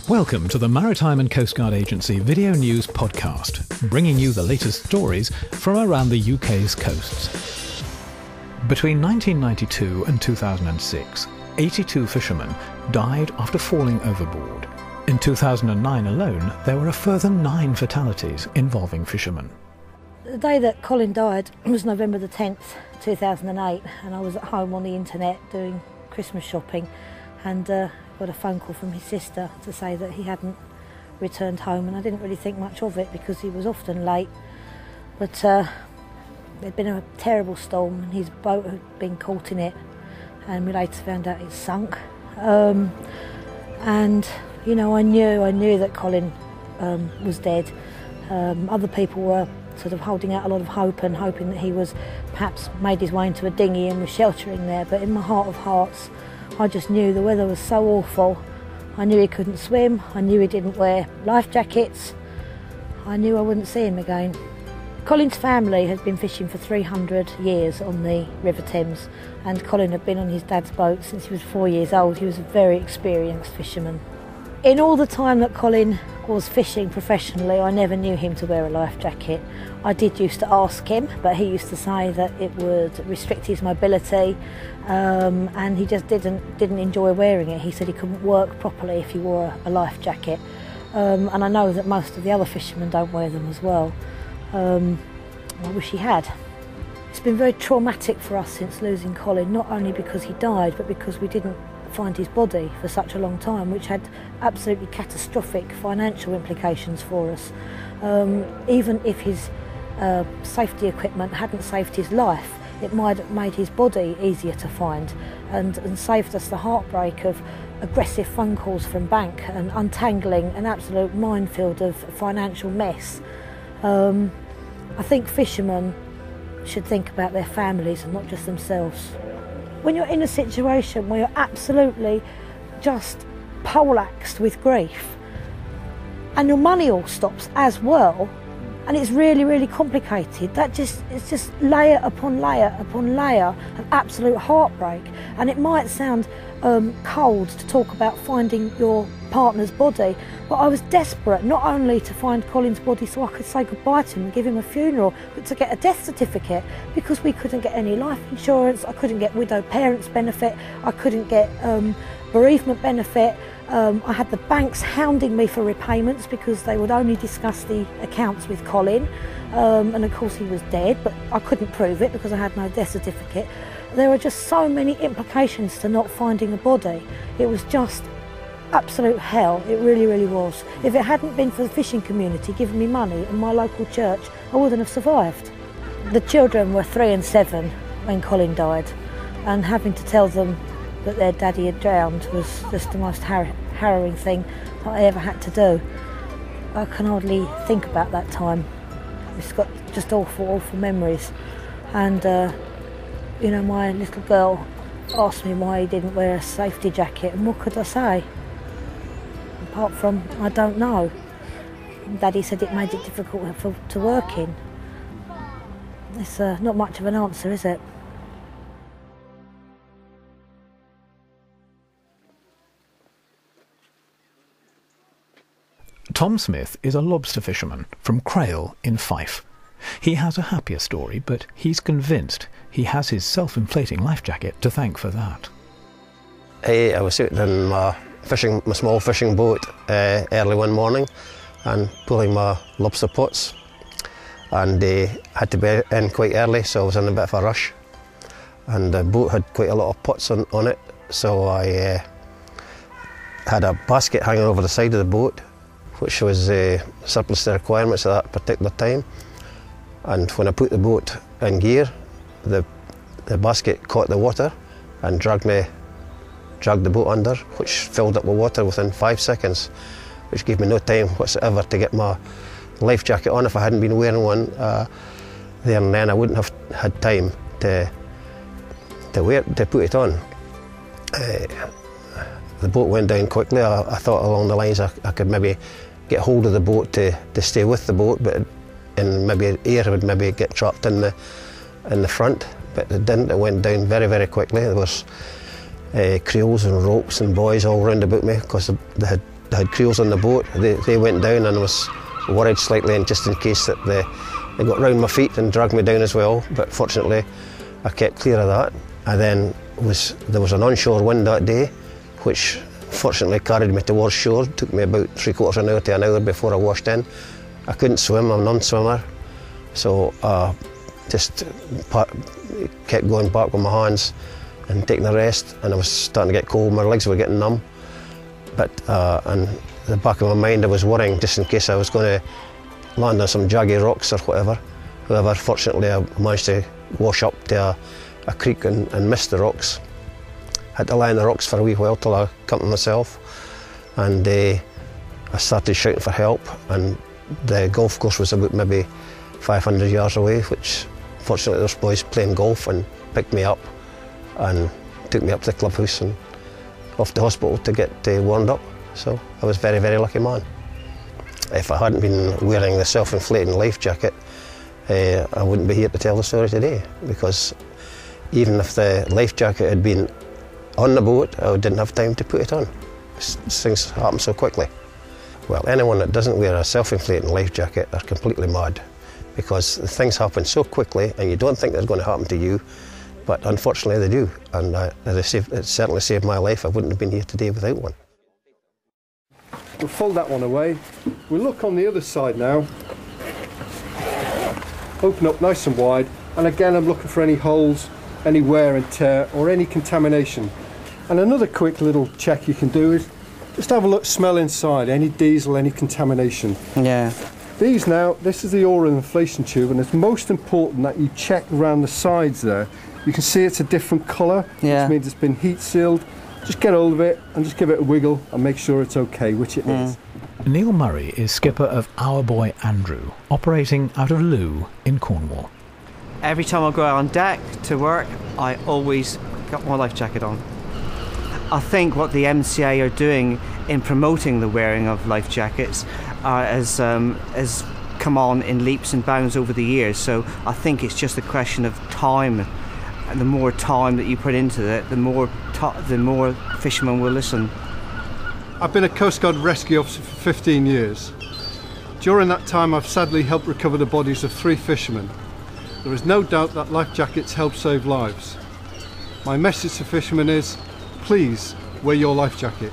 Welcome to the Maritime and Coast Guard Agency Video News Podcast, bringing you the latest stories from around the UK's coasts. Between 1992 and 2006, 82 fishermen died after falling overboard. In 2009 alone, there were a further 9 fatalities involving fishermen. The day that Colin died was November the 10th, 2008, and I was at home on the internet doing Christmas shopping, and got a phone call from his sister to say that he hadn't returned home, and I didn't really think much of it because he was often late. But there'd been a terrible storm and his boat had been caught in it, and we later found out it sunk. And you know, I knew that Colin was dead. Other people were sort of holding out a lot of hope and hoping that he was perhaps made his way into a dinghy and was sheltering there, but in my heart of hearts I just knew the weather was so awful. I knew he couldn't swim, I knew he didn't wear life jackets, I knew I wouldn't see him again. Colin's family had been fishing for 300 years on the River Thames, and Colin had been on his dad's boat since he was 4 years old. He was a very experienced fisherman. In all the time that Colin was fishing professionally, I never knew him to wear a life jacket. I did used to ask him, but he used to say that it would restrict his mobility, and he just didn't enjoy wearing it. He said he couldn't work properly if he wore a life jacket, and I know that most of the other fishermen don't wear them as well. I wish he had. It's been very traumatic for us since losing Colin, not only because he died, but because we didn't find his body for such a long time, which had absolutely catastrophic financial implications for us. Even if his safety equipment hadn't saved his life, it might have made his body easier to find and saved us the heartbreak of aggressive phone calls from bank and untangling an absolute minefield of financial mess. I think fishermen should think about their families and not just themselves. When you're in a situation where you're absolutely just poleaxed with grief and your money all stops as well, and it's really, really complicated, it's just layer upon layer upon layer of absolute heartbreak. And it might sound cold to talk about finding your partner's body, but I was desperate not only to find Colin's body so I could say goodbye to him and give him a funeral, but to get a death certificate, because we couldn't get any life insurance, I couldn't get widowed parents benefit, I couldn't get bereavement benefit. I had the banks hounding me for repayments because they would only discuss the accounts with Colin, and of course he was dead, but I couldn't prove it because I had no death certificate. There are just so many implications to not finding a body. It was just absolute hell, it really, really was. If it hadn't been for the fishing community giving me money and my local church, I wouldn't have survived. The children were 3 and 7 when Colin died, and having to tell them that their daddy had drowned was just the most harrowing thing that I ever had to do. I can hardly think about that time. It's got just awful, awful memories. And you know, my little girl asked me why he didn't wear a safety jacket, and what could I say? Apart from, I don't know. Daddy said it made it difficult to work in. It's not much of an answer, is it? Tom Smith is a lobster fisherman from Crail in Fife. He has a happier story, but he's convinced he has his self-inflating life jacket to thank for that. I was out in my small fishing boat early one morning and pulling my lobster pots, and had to be in quite early, so I was in a bit of a rush, and the boat had quite a lot of pots on it, so I had a basket hanging over the side of the boat, which was surplus to requirements at that particular time. And when I put the boat in gear, the basket caught the water and dragged the boat under, which filled up with water within 5 seconds, which gave me no time whatsoever to get my life jacket on. If I hadn't been wearing one there and then, I wouldn't have had time to put it on. The boat went down quickly. I thought along the lines I could maybe get hold of the boat to stay with the boat, but and maybe air would maybe get trapped in the front, but it didn't. It went down very, very quickly. There was creels and ropes and boys all round about me because they had had crews on the boat. They went down, and I was worried slightly, and just in case that they got round my feet and dragged me down as well. But fortunately, I kept clear of that. And then there was an onshore wind that day, which fortunately carried me towards shore. It took me about 3/4 an hour to an hour before I washed in. I couldn't swim, I'm a non-swimmer, so just kept going back with my hands and taking a rest, and I was starting to get cold, my legs were getting numb. But in the back of my mind I was worrying just in case I was going to land on some jaggy rocks or whatever. However, fortunately I managed to wash up to a creek and missed the rocks. Had to lie on the rocks for a wee while till I come to myself, and I started shouting for help, and the golf course was about maybe 500 yards away, which fortunately those boys playing golf and picked me up and took me up to the clubhouse and off to hospital to get warmed up. So I was a very, very lucky man. If I hadn't been wearing the self-inflating life jacket, I wouldn't be here to tell the story today, because even if the life jacket had been on the boat, I didn't have time to put it on. Things happen so quickly. Well, anyone that doesn't wear a self-inflating life jacket are completely mad, because things happen so quickly and you don't think they're going to happen to you, but unfortunately they do. And it certainly saved my life. I wouldn't have been here today without one. We'll fold that one away. We'll look on the other side now. Open up nice and wide, and again I'm looking for any holes, any wear and tear or any contamination. And another quick little check you can do is just have a look, smell inside, any diesel, any contamination. Yeah. These now, this is the oil inflation tube, and it's most important that you check around the sides there. You can see it's a different colour, yeah, which means it's been heat sealed. Just get hold of it and just give it a wiggle and make sure it's okay, which it is. Neil Murray is skipper of Our Boy Andrew, operating out of Looe in Cornwall. Every time I go out on deck to work, I always got my life jacket on. I think what the MCA are doing in promoting the wearing of life jackets has come on in leaps and bounds over the years. So I think it's just a question of time, and the more time that you put into it, the more fishermen will listen. I've been a Coast Guard rescue officer for 15 years. During that time, I've sadly helped recover the bodies of 3 fishermen. There is no doubt that life jackets help save lives. My message to fishermen is, please wear your life jacket.